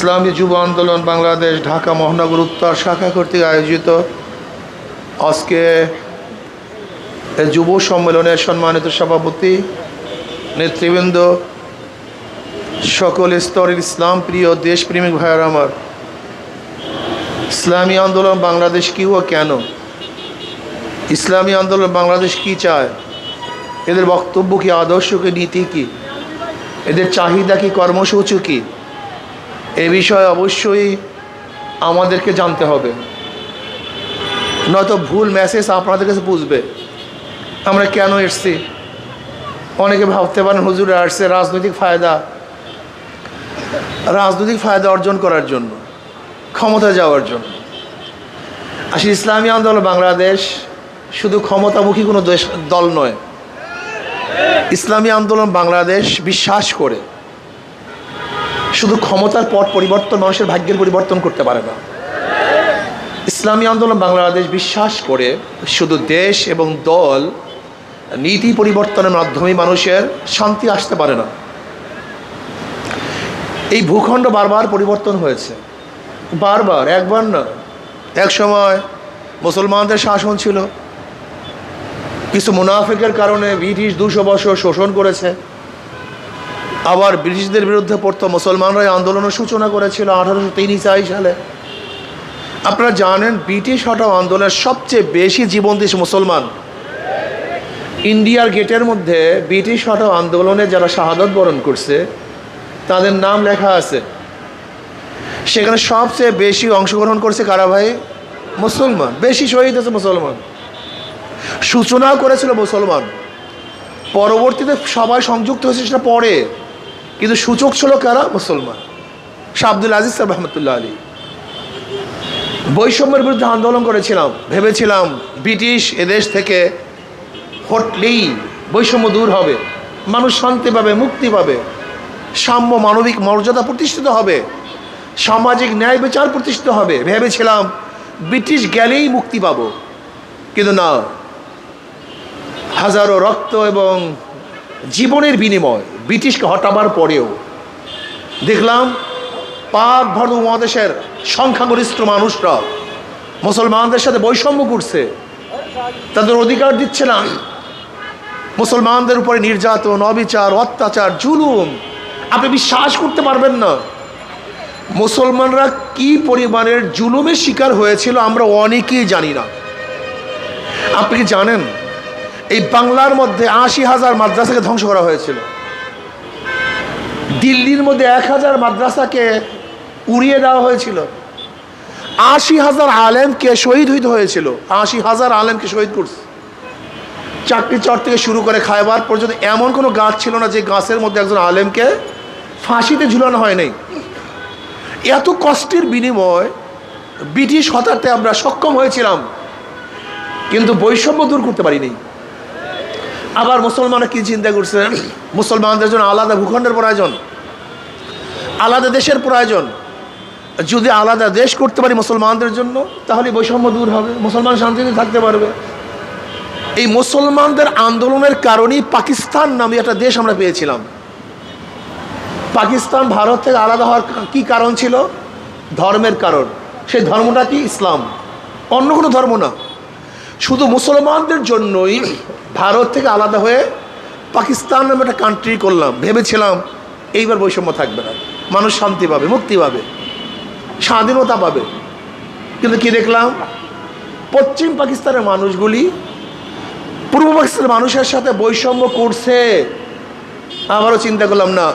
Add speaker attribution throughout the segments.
Speaker 1: ইসলামী যুব আন্দোলন বাংলাদেশ ঢাকা মহানগর উত্তর শাখা কর্তৃক আয়োজিত আজকে যুব সম্মেলনের সম্মানিত সভাপতি, নেতৃবৃন্দ, সকল স্তরের ইসলাম প্রিয় দেশপ্রেমিক ভাইয়েরা আমার, ইসলামী আন্দোলন বাংলাদেশ কি ও কেন, ইসলামী আন্দোলন বাংলাদেশ কি চায়, এদের বক্তব্য কি, আদর্শ কি, নীতি কি, এদের চাহিদা কি, কর্মসূচি কি, এ বিষয়ে অবশ্যই আমাদেরকে জানতে হবে। নয়তো ভুল মেসেজ আপনাদের কাছে বুঝবে। আমরা কেন এসছি? অনেকে ভাবতে পারেন হুজুরে আসছে রাজনৈতিক ফায়দা অর্জন করার জন্য, ক্ষমতা যাওয়ার জন্য। আসলে ইসলামী আন্দোলন বাংলাদেশ শুধু ক্ষমতামুখী কোনো দল নয়। ইসলামী আন্দোলন বাংলাদেশ বিশ্বাস করে শুধু ক্ষমতার পট পরিবর্তন মানুষের ভাগ্যের পরিবর্তন করতে পারে না। ইসলামী আন্দোলন বাংলাদেশ বিশ্বাস করে শুধু দেশ এবং দল নীতি পরিবর্তনের মাধ্যমে মানুষের শান্তি আসতে পারে না। এই ভূখণ্ড বারবার পরিবর্তন হয়েছে, বারবার, একবার না। এক সময় মুসলমানদের শাসন ছিল, কিছু মুনাফিকের কারণে ব্রিটিশ 200 বছর শোষণ করেছে। আবার ব্রিটিশদের বিরুদ্ধে পড়তো মুসলমানরাই আন্দোলনের সূচনা করেছিল 1843 সালে। আপনারা জানেন ব্রিটিশ হটাও আন্দোলনের সবচেয়ে বেশি জীবন দিয়েছে মুসলমান। ইন্ডিয়ার গেটের মধ্যে ব্রিটিশ হটাও আন্দোলনে যারা শাহাদত বরণ করছে তাদের নাম লেখা আছে। সেখানে সবচেয়ে বেশি অংশগ্রহণ করছে কারা ভাই? মুসলমান। বেশি শহীদ হয়েছে মুসলমান, সূচনাও করেছিল মুসলমান। পরবর্তীতে সবাই সংযুক্ত হয়েছে সেটা পরে, কিন্তু সূচক ছিল কারা? মুসলমান। শাহ আব্দুল আজিজ সাহেব রহমতুল্লাহ আলী। বৈষম্যের বিরুদ্ধে আন্দোলন করেছিলাম, ভেবেছিলাম ব্রিটিশ এদেশ থেকে হটলেই বৈষম্য দূর হবে, মানুষ শান্তি পাবে, মুক্তি পাবে, সাম্য মানবিক মর্যাদা প্রতিষ্ঠিত হবে, সামাজিক ন্যায় বিচার প্রতিষ্ঠিত হবে। ভেবেছিলাম ব্রিটিশ গেলেই মুক্তি পাব, কিন্তু না। হাজারো রক্ত এবং জীবনের বিনিময় ব্রিটিশকে হটাবার পরেও দেখলাম পাক ভারত উপমহাদেশের সংখ্যাগরিষ্ঠ মানুষরা মুসলমানদের সাথে বৈষম্য করছে, তাদের অধিকার দিচ্ছে না। মুসলমানদের উপরে নির্যাতন, অবিচার, অত্যাচার, জুলুম আপনি বিশ্বাস করতে পারবেন না। মুসলমানরা কি পরিমাণের জুলুমের শিকার হয়েছিল আমরা অনেকেই জানি না। আপনি কি জানেন এই বাংলার মধ্যে 80,000 মাদ্রাসাকে ধ্বংস করা হয়েছিল? দিল্লির মধ্যে 1000 মাদ্রাসাকে উড়িয়ে দেওয়া হয়েছিল। 80,000 আলেমকে শহীদ হইতে হয়েছিল। 80,000 আলেমকে শহীদ করছে। চাকরি চর থেকে শুরু করে খায়বার পর্যন্ত এমন কোনো গাছ ছিল না যে গাছের মধ্যে একজন আলেমকে ফাঁসিতে ঝুলানো হয় নাই। এত কষ্টের বিনিময় ব্রিটিশ হটাতে আমরা সক্ষম হয়েছিলাম, কিন্তু বৈষম্য দূর করতে পারিনি। আবার মুসলমানরা কি চিন্তা করছে? মুসলমানদের জন্য আলাদা ভূখণ্ডের প্রয়োজন, আলাদা দেশের প্রয়োজন। যদি আলাদা দেশ করতে পারি মুসলমানদের জন্য, তাহলে বৈষম্য দূর হবে, মুসলমান শান্তিতে থাকতে পারবে। এই মুসলমানদের আন্দোলনের কারণেই পাকিস্তান নামে একটা দেশ আমরা পেয়েছিলাম। পাকিস্তান ভারত থেকে আলাদা হওয়ার কি কারণ ছিল? ধর্মের কারণ। সেই ধর্মটা কি? ইসলাম, অন্য কোনো ধর্ম না। শুধু মুসলমানদের জন্যই ভারত থেকে আলাদা হয়ে পাকিস্তান নামে একটা কান্ট্রি করলাম। ভেবেছিলাম এইবার বৈষম্য থাকবে না, মানুষ শান্তি পাবে, মুক্তি পাবে, স্বাধীনতা পাবে। কিন্তু কি দেখলাম? পশ্চিম পাকিস্তানের মানুষগুলি পূর্ব পাকিস্তানের মানুষের সাথে বৈষম্য করছে। আবারও চিন্তা করলাম, না,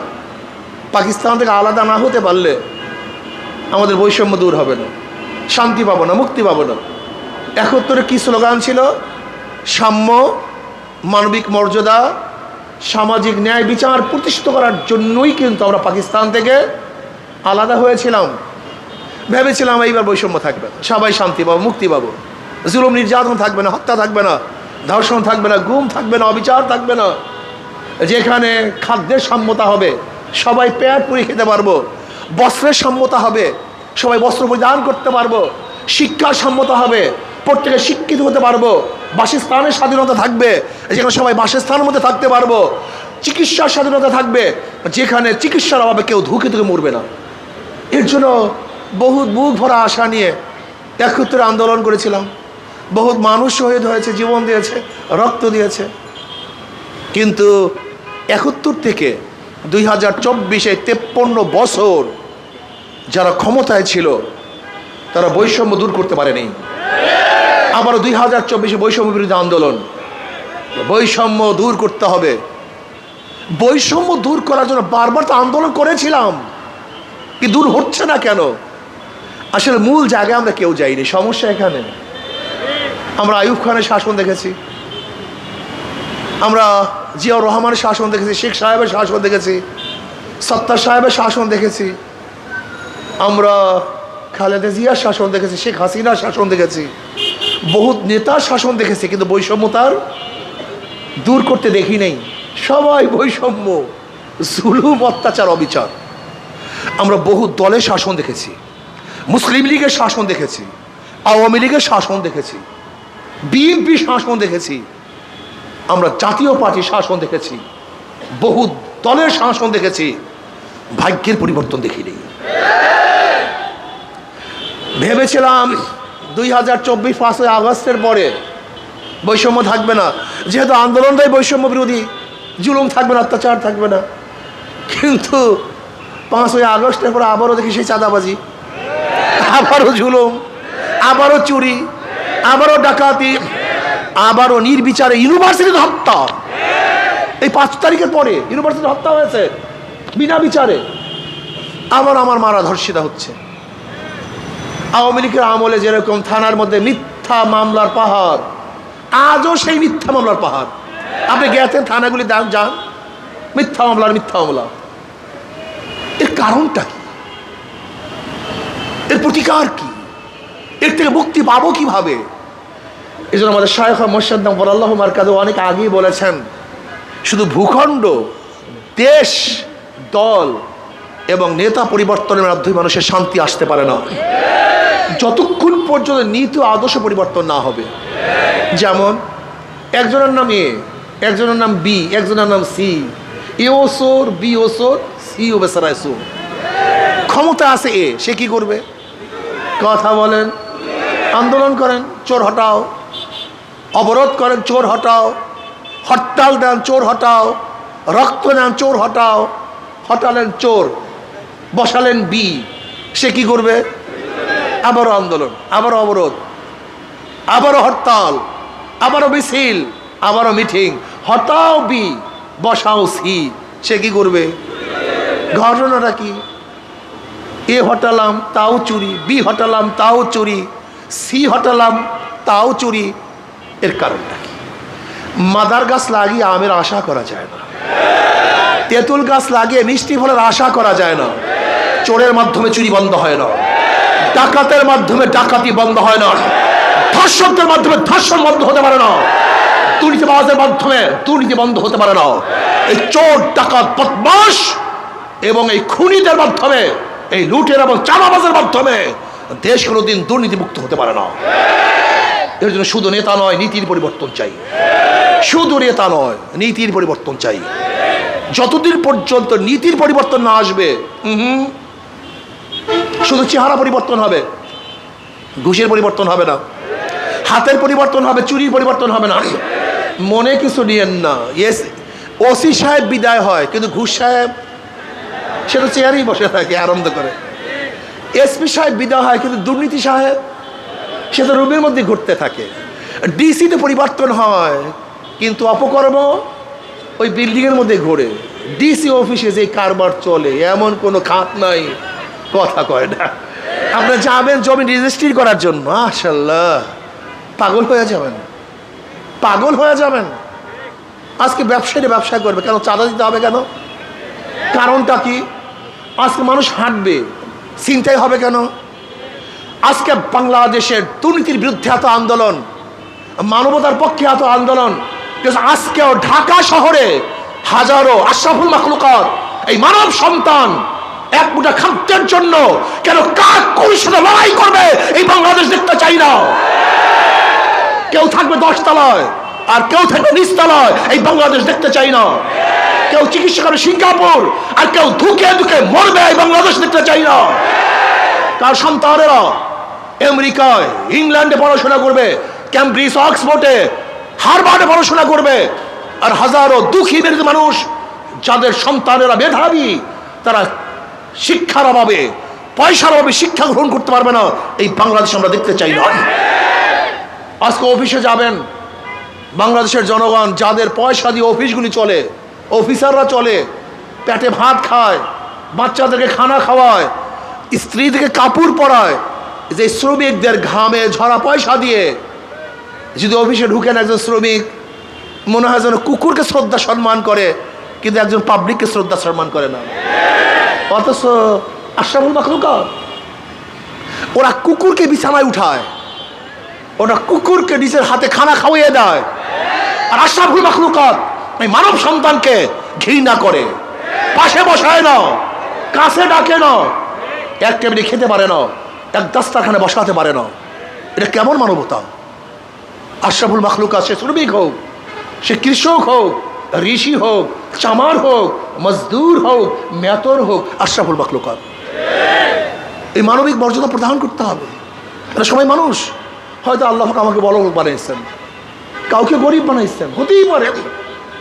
Speaker 1: পাকিস্তান থেকে আলাদা না হতে পারলে আমাদের বৈষম্য দূর হবে না, শান্তি পাবো না, মুক্তি পাবো না। 71-এর কি স্লোগান ছিল? সাম্য, মানবিক মর্যাদা, সামাজিক ন্যায় বিচার প্রতিষ্ঠিত করার জন্যই কিন্তু আমরা পাকিস্তান থেকে আলাদা হয়েছিলাম। ভেবেছিলাম এইবার বৈষম্য থাকবে না, সবাই শান্তি পাবো, মুক্তি পাবো, জুলুম নির্যাতন থাকবে না, হত্যা থাকবে না, ধর্ষণ থাকবে না, গুম থাকবে না, অবিচার থাকবে না। যেখানে খাদ্যের সাম্যতা হবে, সবাই পেট পুরি খেতে পারবো, বস্ত্রের সাম্যতা হবে, সবাই বস্ত্র পরিধান করতে পারবো, শিক্ষার সাম্যতা হবে, প্রত্যেকে শিক্ষিত হতে পারবো, বাসস্থানের স্বাধীনতা থাকবে, যেখানে সবাই বাসস্থানের মধ্যে থাকতে পারবো, চিকিৎসার স্বাধীনতা থাকবে, যেখানে চিকিৎসার অভাবে কেউ ধুকে ধুকে মরবে না। এর জন্য বহুত বুক ভরা আশা নিয়ে ৭১ আন্দোলন করেছিলাম। বহুত মানুষ শহীদ হয়েছে, জীবন দিয়েছে, রক্ত দিয়েছে। কিন্তু ৭১ থেকে 2024-এ 53 বছর যারা ক্ষমতায় ছিল তারা বৈষম্য দূর করতে পারেনি। আবারও 2024-এ বৈষম্য বিরোধী আন্দোলন। বৈষম্য দূর করতে হবে। বৈষম্য দূর করার জন্য বারবার তো আন্দোলন করেছিলাম, কি দূর হচ্ছে না কেন? আসলে মূল জায়গায় আমরা কেউ যাইনি। সমস্যা এখানে। আমরা আইয়ুব খানের শাসন দেখেছি, আমরা জিয়াউর রহমানের শাসন দেখেছি, শেখ সাহেবের শাসন দেখেছি, সত্তার সাহেবের শাসন দেখেছি, আমরা খালেদা জিয়ার শাসন দেখেছি, শেখ হাসিনার শাসন দেখেছি, বহুত নেতার শাসন দেখেছি, কিন্তু বৈষম্যতার দূর করতে দেখি নেই। সবাই বৈষম্য, জুলুম, অত্যাচার, অবিচার। আমরা বহু দলের শাসন দেখেছি, মুসলিম লীগের শাসন দেখেছি, আওয়ামী লীগের শাসন দেখেছি, বিএনপি শাসন দেখেছি, আমরা জাতীয় পার্টির শাসন দেখেছি, বহু দলের শাসন দেখেছি। ভাগ্যের পরিবর্তন দেখিনি। ভেবেছিলাম 2024 5ই আগস্টের পরে বৈষম্য থাকবে না, যেহেতু আন্দোলনটাই বৈষম্য বিরোধী, জুলুম থাকবে না, অত্যাচার থাকবে না। কিন্তু 5ই আগস্টের পরে আবারও দেখি সেই চাঁদাবাজি, আবারও জুলুম, আবারও চুরি, আবারও ডাকাতি, আবারও নির্বিচারে ইউনিভার্সিটিতে হত্যা। এই 5 তারিখের পরে ইউনিভার্সিটিতে হত্যা হয়েছে বিনা বিচারে। আবার আমার মারা ধর্ষিতা হচ্ছে। আওয়ামী লীগের আমলে যেরকম থানার মধ্যে মিথ্যা মামলার পাহাড়, আজও সেই মিথ্যা মামলার পাহাড়। আপনি গেছেন থানাগুলি যান, মিথ্যা মামলার মিথ্যা মামলা। এর কারণটা কি? এর প্রতিকার কি? এর থেকে মুক্তি পাবো কিভাবে? এই জন্য আমাদের শায়খ মোর্শেদ আল্লাহ মারকাদু অনেক আগেই বলেছেন, শুধু ভূখণ্ড, দেশ, দল এবং নেতা পরিবর্তনের মাধ্যমে মানুষের শান্তি আসতে পারে না, যতক্ষণ পর্যন্ত নীতি আদর্শ পরিবর্তন না হবে। যেমন একজনের নাম এ, একজনের নাম বি, একজনের নাম সি। এ ও সোর, বি ও সোর, সি ও বেচারায় সোর। ক্ষমতা আছে এ, সে কি করবে? কথা বলেন, আন্দোলন করেন, চোর হটাও, অবরোধ করেন, চোর হটাও, হরতাল দেন, চোর হটাও, রক্ত নেন, চোর হটাও। হটালেন চোর, বসালেন বি, সে কি করবে? আবারও আন্দোলন, আবারও অবরোধ, আবারও হরতাল, আবারও মিছিল, আবারও মিটিং। হটাও বি, বসাও সি, সে কি করবে? ঘটনাটা কি? এ হটালাম তাও চুরি, বি হটালাম তাও চুরি, সি হটালাম তাও চুরি। এর কারণটা কি? মাদার গাছ লাগিয়ে আমের আশা করা যায় না, তেঁতুল গাছ লাগিয়ে মিষ্টি ফলের আশা করা যায় না। চোরের মাধ্যমে চুরি বন্ধ হয় না, ডাকাতের মাধ্যমে ডাকাতি বন্ধ হয় না, ধর্ষকদের মাধ্যমে ধর্ষণ বন্ধ হতে পারে না, দুর্নীতিবাজের মাধ্যমে দুর্নীতি বন্ধ হতে পারে না। এই চোর, ডাকাত, বদমাশ এবং এই খুনিদের মাধ্যমে, এই লুটের এবং চাঁদাবাজের মাধ্যমে দেশ কোনোদিন দুর্নীতিমুক্ত হতে পারে না। এর জন্য শুধু নেতা নয়, নীতির পরিবর্তন চাই। শুধু নেতা নয়, নীতির পরিবর্তন চাই। যতদিন পর্যন্ত নীতির পরিবর্তন না আসবে, শুধু চেহারা পরিবর্তন হবে, ঘুষের পরিবর্তন হবে না, হাতের পরিবর্তন হবে, চুরির পরিবর্তন হবে না। মনে কিছু নিয়েন না। ইয়েস, ওসি সাহেব বিদায় হয়, কিন্তু ঘুষ সাহেব সে তো চেয়ারেই বসে থাকে, আনন্দ করে। এসপি সাহেব বিদায় হয়, কিন্তু দুর্নীতি সাহেব সে তো রুমের মধ্যে ঘুরতে থাকে। ডিসিতে পরিবর্তন হয়, কিন্তু অপকর্ম ওই বিল্ডিংয়ের মধ্যে ঘোরে। ডিসি অফিসে যে কারবার চলে, এমন কোনো খাত নাই, কথা কয় না। আপনি যাবেন জমি রেজিস্ট্রি করার জন্য, মাশাআল্লাহ, পাগল হয়ে যাবেন, পাগল হয়ে যাবেন। আজকে ব্যবসায়ীরা ব্যবসা করবে কেন? চাঁদা দিতে হবে কেন? কারণটা কি? আজকে মানুষ হাঁটবে, চিন্তাই হবে কেন? আজকে বাংলাদেশের দুর্নীতির বিরুদ্ধে এত আন্দোলন, মানবতার পক্ষে এত আন্দোলন, আজকেও ঢাকা শহরে হাজারো আশরাফুল মাখলুকাত, এই মানব সন্তান এক মুঠা খাদ্যের জন্য কেন কাক কুড়ির সাথে লড়াই করবে, এই বাংলাদেশ দেখতে চাই না। কেউ থাকবে 10 তলায় আর কেউ থাকবে 20 তলায়, এই বাংলাদেশ দেখতে চাই না। কেউ চিকিৎসা করে সিঙ্গাপুর আর কেউ ধুকে ধুকে মরবে, এই বাংলাদেশ দেখতে চাই না। কার সন্তানেরা আমেরিকায়, ইংল্যান্ডে পড়াশোনা করবে, ক্যামব্রিজ, অক্সফোর্ডে, হার্ভার্ডে পড়াশোনা করবে, আর হাজারো দুঃখী মেরিত মানুষ যাদের সন্তানেরা মেধাবী, তারা শিক্ষার অভাবে, পয়সার অভাবে শিক্ষা গ্রহণ করতে পারবে না, এই বাংলাদেশ আমরা দেখতে চাই না। আজকে অফিসে যাবেন, বাংলাদেশের জনগণ যাদের পয়সা দিয়ে অফিসগুলি চলে, অফিসাররা চলে, পেটে ভাত খায়, বাচ্চাদেরকে খানা খাওয়ায়, স্ত্রীদেরকে কাপড় পরায়, যে শ্রমিকদের ঘামে ঝরা পয়সা দিয়ে যদি অফিসে ঢুকেন একজন শ্রমিক, মনে হয় যেন কুকুরকে শ্রদ্ধা সম্মান করে, কিন্তু একজন পাবলিককে শ্রদ্ধা সম্মান করে না। অথচ আশরাফুল মাখলুকাত ওরা কুকুরকে বিছানায় উঠায়, ওরা কুকুরকে নিজের হাতে খানা খাওয়িয়ে দেয়, আর আশরাফুল মাখলুকাত এই মানব সন্তানকে ঘৃণা করে, পাশে বসায় না, কাছে ডাকে না, এক টেবিলে খেতে পারে না, এক দাস্তারখানে বসাতে পারে না। এটা কেমন মানবতা? আশরাফুল মাখলুকাত সে শ্রমিক হোক, সে কৃষক হোক, ঋষি হোক, চামার হোক, মজদুর হোক, মেতর হোক, আশরাফুল মাখলুকাত। এই মানবিক মর্যাদা প্রদান করতে হবে। এটা সবাই মানুষ, হয়তো আল্লাহ আমাকে বড় লোক বানাইছেন, কাউকে গরিব বানাইছেন, হতেই পারে,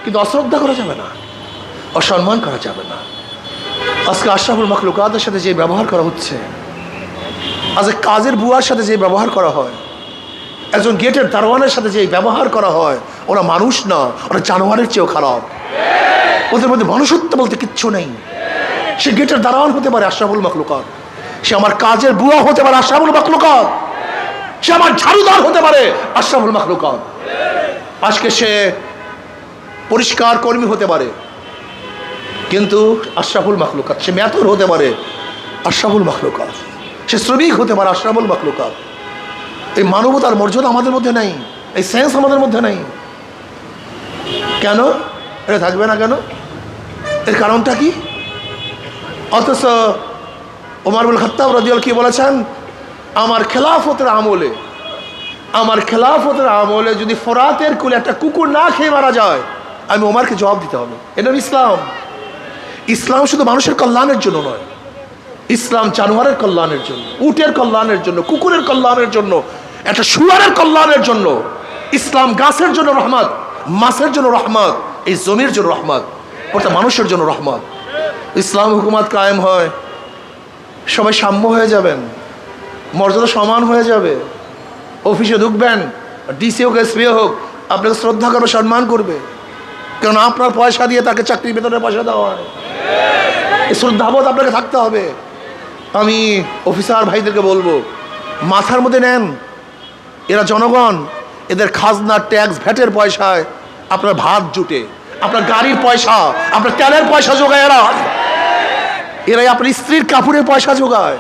Speaker 1: কিন্তু অশ্রদ্ধা করা যাবে না, অসম্মান করা যাবে না। আজকে আশরাফুল মাখলুকাতের সাথে যে ব্যবহার করা হচ্ছে, আজকে কাজের বুয়ার সাথে যে ব্যবহার করা হয়, একজন গেটের দারোয়ানের সাথে যে ব্যবহার করা হয়, ওরা মানুষ না, ওরা জানোয়ারের চেয়েও খারাপ। ওদের মধ্যে মনুষ্যত্ব বলতে কিচ্ছু নেই। সে গেটের দারোয়ান হতে পারে আশরাফুল মাখলুকাত, সে আমার কাজের বুয়া হতে পারে আশরাফুল মাখলুকাত, সে আমার ঝাড়ুদার হতে পারে আশরাফুল মাখলুকাত। আজকে সে পরিষ্কার কর্মী হতে পারে, কিন্তু আশরাফুল মাখলুকাত। সে মেতর হতে পারে আশরাফুল মাখলুকাত, সে শ্রমিক হতে পারে আশরাফুল মাখলুকাত। এই মানবতার মর্যাদা আমাদের মধ্যে নাই, এই সেন্স আমাদের মধ্যে নাই। কেন এটা থাকবে না? কেন? এর কারণটা কি? অথচ ওমর ইবনে খাত্তাব রাদিয়াল্লাহু কি বলেছেন, আমার খেলাফতের আমলে যদি ফোরাতের কুলে একটা কুকুর না খেয়ে মারা যায়, আমি ওমরকে জবাব দিতে হবে। এটা ইসলাম। ইসলাম শুধু মানুষের কল্যাণের জন্য নয়, ইসলাম জানোয়ারের কল্যাণের জন্য, উটের কল্যাণের জন্য, কুকুরের কল্যাণের জন্য, একটা শুয়ারের কল্যাণের জন্য। ইসলাম গাছের জন্য রহমত, মাছের জন্য রহমত, এই জমির জন্য রহমত, অর্থাৎ মানুষের জন্য রহমত। ইসলাম হুকুমত কায়েম হয়, সবাই সাম্য হয়ে যাবেন, মর্যাদা সমান হয়ে যাবে। অফিসে ঢুকবেন, ডিসি হোক, এসপি হোক, আপনাকে শ্রদ্ধা করবে, সম্মান করবে, কারণ আপনার পয়সা দিয়ে তাকে চাকরির বেতনের পয়সা দেওয়া হয়। এই শ্রদ্ধাবোধ আপনাকে থাকতে হবে। আমি অফিসার ভাইদেরকে বলবো, মাথার মধ্যে নেন, এরা জনগণ, এদের খাজনা, ট্যাক্স, ভ্যাটের পয়সায় আপনার ভাত জুটে, আপনার গাড়ির পয়সা, আপনার তেলের পয়সা যোগায় এরাই আপনার স্ত্রীর কাপড়ের পয়সা যোগায়,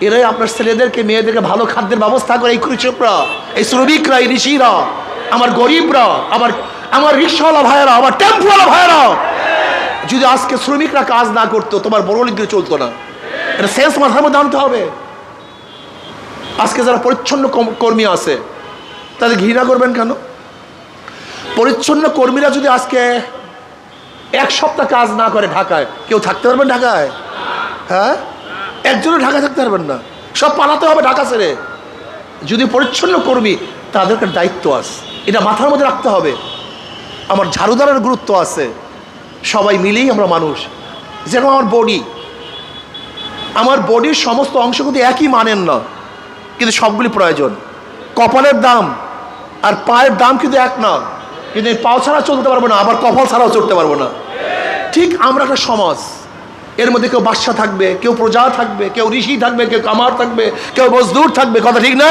Speaker 1: এরাই আপনার ছেলেদেরকে, মেয়েদেরকে ভালো খাদ্যের ব্যবস্থা করে। এই কৃষকরা, এই শ্রমিকরা, এই ঋষিরা, আমার গরিবরা, আমার রিক্সাওয়ালা ভাইয়েরা, আমার টেম্পোওয়ালা ভাইয়েরা, যদি আজকে শ্রমিকরা কাজ না করতো, তোমার বড় লিগে চলতো না। এটা সেন্স মাথার মধ্যে আনতে হবে। আজকে যারা পরিচ্ছন্ন কর্মী আছে, তাদের ঘৃণা করবেন কেন? পরিচ্ছন্ন কর্মীরা যদি আজকে এক সপ্তাহ কাজ না করে ঢাকায়, কেউ থাকতে পারবেন ঢাকায়? হ্যাঁ, একজনও ঢাকায় থাকতে পারবেন না, সব পালাতে হবে ঢাকা ছেড়ে। যদি পরিচ্ছন্ন কর্মী, তাদেরকে দায়িত্ব আছে, এটা মাথার মধ্যে রাখতে হবে। আমার ঝাড়ুদারের গুরুত্ব আছে, সবাই মিলেই আমরা মানুষ। যেমন আমার বডির সমস্ত অংশ কিন্তু একই মানেন না, কিন্তু সবগুলি প্রয়োজন। কপালের দাম আর পায়ের দাম কিন্তু এক না, কিন্তু এই পাও ছাড়া চলতে পারবো না, আবার কপাল ছাড়াও চলতে পারবো না। ঠিক আমরা একটা সমাজ, এর মধ্যে কেউ বাদশা থাকবে, কেউ প্রজা থাকবে, কেউ ঋষি থাকবে, কেউ কামার থাকবে, কেউ মজদুর থাকবে, কথা ঠিক না?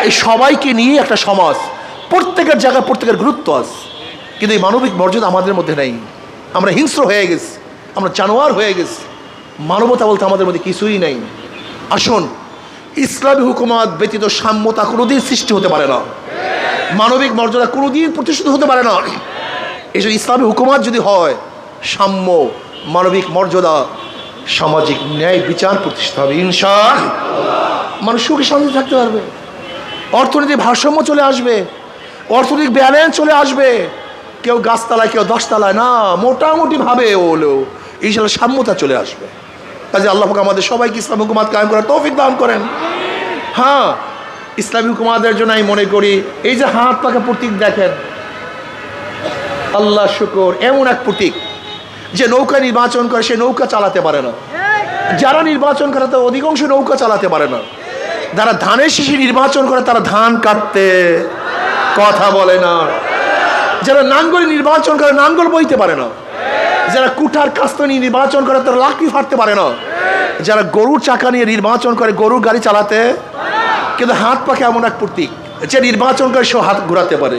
Speaker 1: এই সবাইকে নিয়ে একটা সমাজ, প্রত্যেকের জায়গায় প্রত্যেকের গুরুত্ব আছে, কিন্তু এই মানবিক মর্যাদা আমাদের মধ্যে নেই। আমরা হিংস্র হয়ে গেছি, আমরা জানোয়ার হয়ে গেছি, মানবতা বলতে আমাদের মধ্যে কিছুই নেই। আসুন, ইসলামী হুকুমত ব্যতীত সাম্যতা কোনোদিন সৃষ্টি হতে পারে না, মানবিক মর্যাদা কোনোদিন প্রতিষ্ঠিত হতে পারে না। এই যে ইসলামী হুকুমত যদি হয়, সাম্য, মানবিক মর্যাদা, সামাজিক ন্যায় বিচার প্রতিষ্ঠিত হবে, ইনশাআল্লাহ মানুষ সুখী শান্তি থাকতে পারবে, অর্থনৈতিক ভারসাম্য চলে আসবে, অর্থনৈতিক ব্যালেন্স চলে আসবে। কেউ গাছতলায়, কেউ 10 তলায় না, মোটামুটি ভাবে হলেও ইনশাআল্লাহ সাম্যতা চলে আসবে। কাজে আল্লাহ পাক আমাদের সবাইকে ইসলাম হুকুমাত কায়েম করার তৌফিক দান করেন। হ্যাঁ, ইসলামী হুকুমাতের জন্য আমি মনে করি এই যে হাত পাকা প্রতীক দেখেন, আল্লাহ শুকর, এমন এক প্রতীক যে নৌকা নির্বাচন করে সে নৌকা চালাতে পারে না, যারা নির্বাচন করে তারা অধিকাংশ নৌকা চালাতে পারে না, যারা ধানের শীষে নির্বাচন করে তারা ধান কাটতে কথা বলে না, যারা নাঙ্গল নির্বাচন করে নাঙ্গল বইতে পারে না, যারা কুঠার কাস্তা নিয়ে নির্বাচন করে তারা লাকড়ি ফাটতে পারে না, যারা গরুর চাকা নিয়ে নির্বাচন করে গরুর গাড়ি চালাতে, কিন্তু হাত পাখা এমন এক প্রতীক যে নির্বাচন করে সে হাত ঘুরাতে পারে,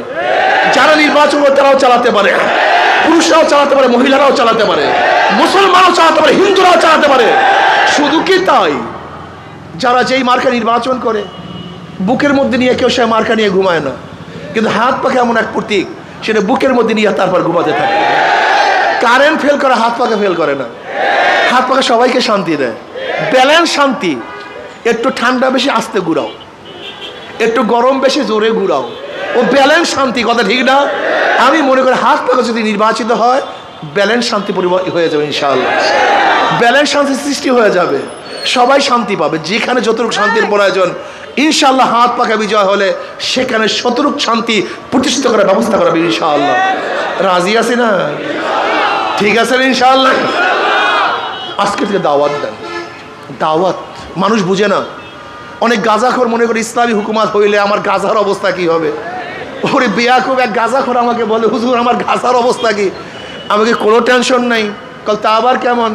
Speaker 1: যারা নির্বাচন করে তারাও চালাতে পারে, পুরুষরাও চালাতে পারে, মহিলারাও চালাতে পারে, মুসলমানও চালাতে পারে, হিন্দুরাও চালাতে পারে। শুধু কি তাই, যারা যেই মার্কা নির্বাচন করে বুকের মধ্যে নিয়ে কেউ সে মার্কা নিয়ে ঘুমায় না, কিন্তু হাত পাখা এমন এক প্রতীক সেটা বুকের মধ্যে নিয়ে তারপর ঘুমাতে থাকে। কারেন্ট ফেল করে, হাত পাখা ফেল করে না। হাত পাখা সবাইকে শান্তি দেয়, ব্যালেন্স শান্তি। একটু ঠান্ডা বেশি আস্তে ঘুরাও, একটু গরম বেশি জোরে ঘুরাও, ও ব্যালেন্স শান্তি। কথা ঠিক না? আমি মনে করি হাত পাখা যদি নির্বাচিত হয় ব্যালেন্স শান্তি হয়ে যাবে ইনশাআল্লাহ, ব্যালেন্স শান্তি সৃষ্টি হয়ে যাবে, সবাই শান্তি পাবে। যেখানে যতটুকু শান্তির প্রয়োজন ইনশাআল্লাহ হাত পাখা বিজয় হলে সেখানে শতরূপ শান্তি প্রতিষ্ঠিত করার ব্যবস্থা করা হবে ইনশাআল্লাহ। রাজি আছে না? ঠিক আছে ইনশাআল্লাহ। আজকে থেকে দাওয়াত দেন, দাওয়াত। মানুষ বুঝে না, অনেক গাঁজাখোর মনে করে ইসলামী হুকুমাত হইলে আমার গাঁজার অবস্থা কি হবে। ওরে বেয়াকুব এক গাঁজাখোর আমাকে বলে, হুজুর আমার গাঁজার অবস্থা কি? আমাকে কোনো টেনশন নাই। কল তা আবার কেমন?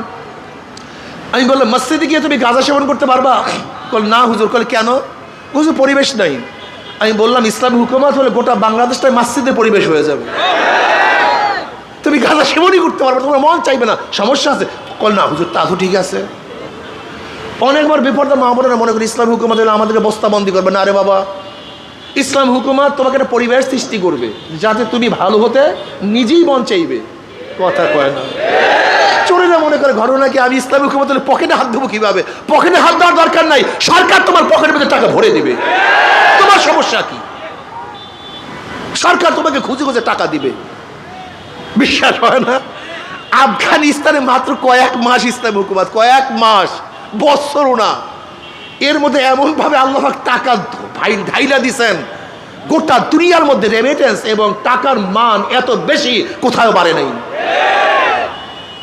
Speaker 1: আমি বললাম মসজিদে গিয়ে তুমি গাঁজা সেবন করতে পারবা? কল না হুজুর। কল কেন? হুজুর পরিবেশ নাই। আমি বললাম ইসলামী হুকুমাত হলে গোটা বাংলাদেশটাই মসজিদের পরিবেশ হয়ে যাবে, তুমি গাঁজা সেবনই করতে পারবে, তোমার মন চাইবে না, সমস্যা আছে। কল না হুজুর তা তো ঠিক আছে। অনেকবার বিপর্যয় মা বোনেরা মনে করি ইসলামী হুকুমাত হলে আমাদেরকে বস্তাবন্দি করবে। না রে বাবা, ইসলাম হুকুমাত তোমাকে একটা পরিবেশ সৃষ্টি করবে যাতে তুমি ভালো হতে নিজেই মন চাইবে। কথা কয় না। চোরেরা মনে করে ঘটনা কি আমি ইসলামী হুকুমাত হলে পকেটে হাত দেবো কিভাবে? পকেটে হাত দেওয়ার দরকার নাই, সরকার তোমার পকেটের মধ্যে টাকা ভরে দিবে। তোমার সমস্যা কি? সরকার তোমাকে খুঁজে খুঁজে টাকা দিবে। বিশ্বাস হয় না? আফগানিস্তানে মাত্র কয়েক মাস ইসলামী হুকুমাত, কয়েক মাস, বছরও না। এর মধ্যে এমন ভাবে আল্লাহ টাকা ঢাইলা দিছেন, গোটা দুনিয়ার মধ্যে রেমিটেন্স এবং টাকার মান এত বেশি কোথাও বাড়ে নাই।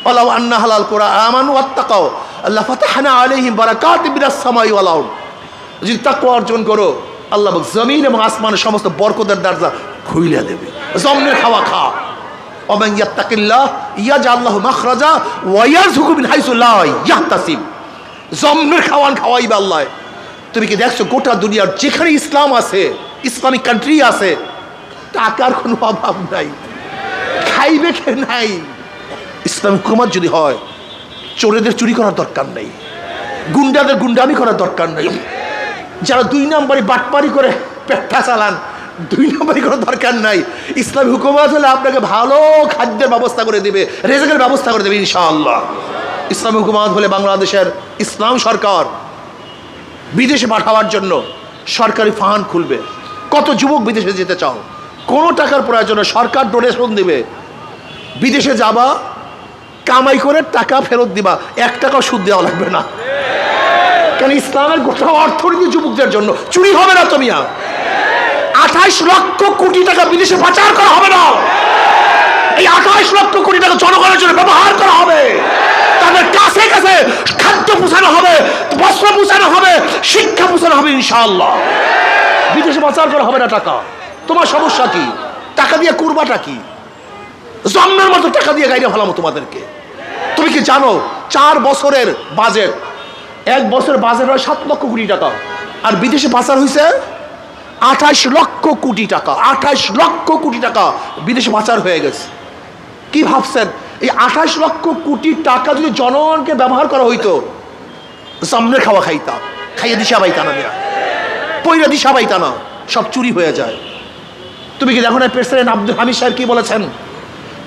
Speaker 1: ওয়ালাউ আন্না হালাল কুরা আমানু ওয়াত্তাকাও লাফাতাহনা আলাইহিম বারাকাতিম মিনাস সামাই ওয়াল আরদ। যদি তাকওয়া অর্জন করো আল্লাহ জমিন এবং আসমানের সমস্ত বরকতের দরজা খুলে দেবে। জমনের খাওয়া খা। ওমান ইয়াত্তাকিল্লাহ ইয়াজআল লাহু মাখরাজা ওয়া ইয়ারযুকু মিন হাইসু লা ইয়াহতাসিব। জমনের খাওয়ান খাওয়াইবে আল্লাহ। তুমি কি দেখছো গোটা দুনিয়ার যেখানে ইসলাম আছে, ইসলামিক কান্ট্রি আছে, টাকার কোনো অভাব নাই, খাইবে কে নাই। ইসলামিক হুকুমাত যদি হয় চোরেদের চুরি করার দরকার নেই, গুন্ডাদের গুন্ডামি করার দরকার নেই, যারা দুই নম্বরে বাটপারি করে পেটটা চালান দুই নম্বরই করার দরকার নাই। ইসলামী হুকুমাত হলে আপনাকে ভালো খাদ্যের ব্যবস্থা করে দেবে, রেজেকের ব্যবস্থা করে দেবে ইনশাআল্লাহ। ইসলামী হুকুমাত হলে বাংলাদেশের ইসলাম সরকার বিদেশে পাঠাবার জন্য সরকারি ফান্ড খুলবে। কত যুবক বিদেশে যেতে চাও, কোনো টাকার প্রয়োজনে সরকার ডোনেশন দিবে। বিদেশে যাবা, কামাই করে টাকা ফেরত দিবা, 1 টাকাও সুদ দেওয়া লাগবে না। কেন? ইসলামের গোটা অর্থনীতি যুবকদের জন্য। চুরি হবে না তুমি। 28 লক্ষ কোটি টাকা বিদেশে পাচার করা হবে না। এই 28 লক্ষ কোটি টাকা জনগণের জন্য ব্যবহার করা হবে। তাদের কাছে কাছে খাদ্য পৌঁছানো হবে, বস্ত্র পৌঁছানো হবে, শিক্ষা পৌঁছানো হবে ইনশাআল্লাহ। বিদেশে পাচার করা হবে না টাকা। তোমার সমস্যা কি? টাকা দিয়ে করবাটা কি? জন্মের মতো টাকা দিয়ে গাইডে ফেলামো তোমাদেরকে। তুমি কি জানো 4 বছরের বাজেট, 1 বছরের বাজেট হয় 7 লক্ষ কোটি টাকা, আর বিদেশে পাচার হয়েছে 28 লক্ষ কোটি টাকা। 28 লক্ষ কোটি টাকা বিদেশে পাচার হয়ে গেছে। কি ভাবছেন? এই 28 লক্ষ কোটি টাকা যদি জনগণকে ব্যবহার করা হইতো, সামনে খাওয়া খাইতাম, খাইয়ে দিশা পাইতা না, পয়রা দিশা পাইতা না, সব চুরি হয়ে যায়। তুমি কি দেখো না প্রেসিডেন্ট আব্দুল হামিদ সাহেব কি বলেছেন?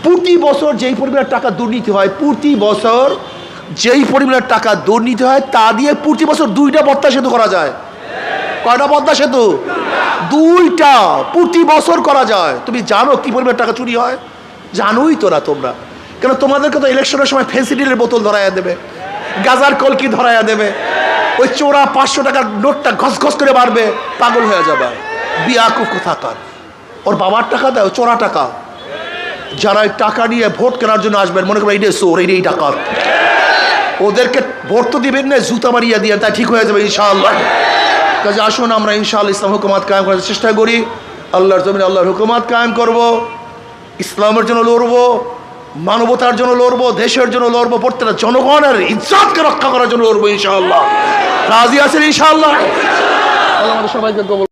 Speaker 1: প্রতি বছর যেই পরিমাণের টাকা দুর্নীতি হয়, প্রতি বছর যেই পরিমাণের টাকা দুর্নীতি হয় তা দিয়ে প্রতি বছর 2টা পদ্মা সেতু করা যায়। কয়টা পদ্মা সেতু? 2টা প্রতি বছর করা যায়। তুমি জানো কি পরিমাণ টাকা চুরি হয়? জানোই তো না তোমরা। কেন? তোমাদেরকে তো ইলেকশনের সময় ফেন্সিডিলের বোতল ধরাইয়া দেবে, গাজার কলকি ধরাইয়া দেবে, ওই চোরা 500 টাকার নোটটা ঘস ঘস করে মারবে, পাগল হয়ে যাবে। বিয়াকুফ কোথাকার, ওর বাবার টাকা দেয়, চোরা টাকা। যারা এই টাকা নিয়ে ভোট কেনার জন্য আসবেন, মনে করেন এইটাই চোর, এইটাই ডাকাত, ওদেরকে ভোট তো দিবেন না, জুতা মারিয়া দিয়ে, তাই ঠিক হয়ে যাবে ইনশাআল্লাহ। কাজে আসুন আমরা ইনশাআল্লাহ ইসলাম হুকুমাত কায়েম করার চেষ্টা করি। আল্লাহর জমিনে আল্লাহর হুকুমাত কায়েম করব, ইসলামের জন্য লড়বো, মানবতার জন্য লড়বো, দেশের জন্য লড়বো, প্রত্যেকটা জনগণের ইজ্জতকে রক্ষা করার জন্য লড়বো ইনশাআল্লাহ। রাজি আছেন ইনশাআল্লাহ? আল্লাহ আমাদের সবাইকে কবুল